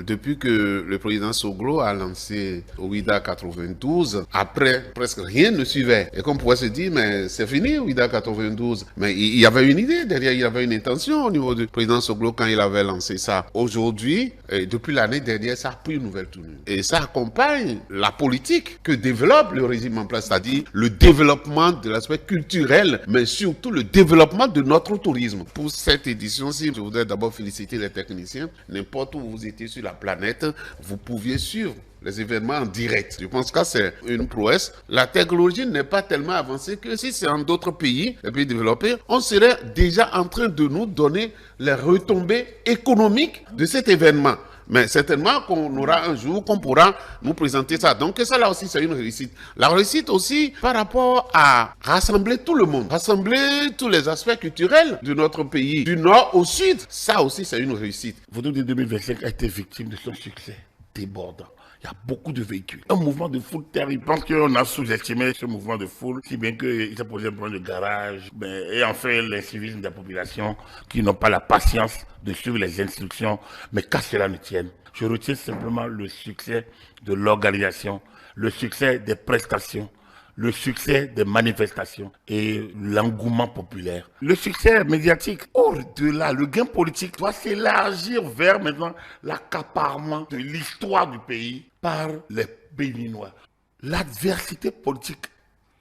depuis que le président Soglo a lancé Ouida 92, après, presque rien ne suivait. Et qu'on pourrait se dire, mais c'est fini, Ouida 92. Mais il y avait une idée derrière, il y avait une intention au niveau du président Soglo quand il avait lancé ça. Aujourd'hui, depuis l'année dernière, ça a pris une nouvelle tournure. Et ça accompagne la politique que développe le régime en place, c'est-à-dire le développement de l'aspect culturel, mais surtout le développement de notre tourisme. Pour cette édition-ci, je voudrais d'abord féliciter les techniciens. N'importe où vous étiez sur la planète, vous pouviez suivre les événements en direct. Je pense que c'est une prouesse. La technologie n'est pas tellement avancée que si c'est en d'autres pays, les pays développés, on serait déjà en train de nous donner les retombées économiques de cet événement. Mais certainement qu'on aura un jour qu'on pourra nous présenter ça. Donc ça là aussi c'est une réussite. La réussite aussi par rapport à rassembler tout le monde, rassembler tous les aspects culturels de notre pays, du nord au sud, ça aussi c'est une réussite. Vaudou de 2025 a été victime de son succès débordant. Il y a beaucoup de véhicules. Un mouvement de foule terrible. Je pense qu'on a sous-estimé ce mouvement de foule, si bien qu'il s'est posé un problème de garage. Et enfin, l'incivisme de la population qui n'ont pas la patience de suivre les instructions. Mais qu'à cela ne tienne, je retiens simplement le succès de l'organisation, le succès des prestations, le succès des manifestations et l'engouement populaire. Le succès médiatique, au-delà, le gain politique doit s'élargir vers maintenant l'accaparement de l'histoire du pays par les Béninois. L'adversité politique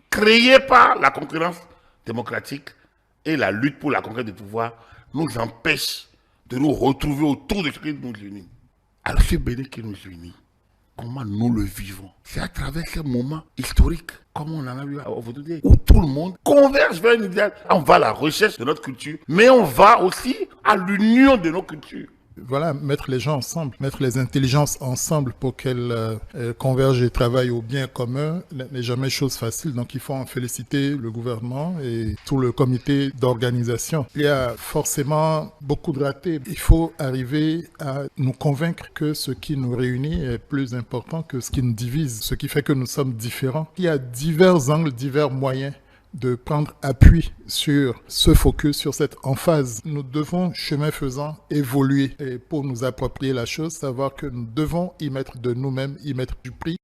créée par la concurrence démocratique et la lutte pour la conquête du pouvoir nous empêche de nous retrouver autour de ce qui nous unit. Alors ce Bénin qui nous unit, comment nous le vivons? C'est à travers ces moments historiques, comme on en a vu aujourd'hui, où tout le monde converge vers une idéal. On va à la recherche de notre culture, mais on va aussi à l'union de nos cultures. Voilà, mettre les gens ensemble, mettre les intelligences ensemble pour qu'elles convergent et travaillent au bien commun n'est jamais chose facile. Donc il faut en féliciter le gouvernement et tout le comité d'organisation. Il y a forcément beaucoup de ratés. Il faut arriver à nous convaincre que ce qui nous réunit est plus important que ce qui nous divise, ce qui fait que nous sommes différents. Il y a divers angles, divers moyens de prendre appui sur ce focus, sur cette emphase. Nous devons, chemin faisant, évoluer et pour nous approprier la chose, savoir que nous devons y mettre de nous-mêmes, y mettre du prix.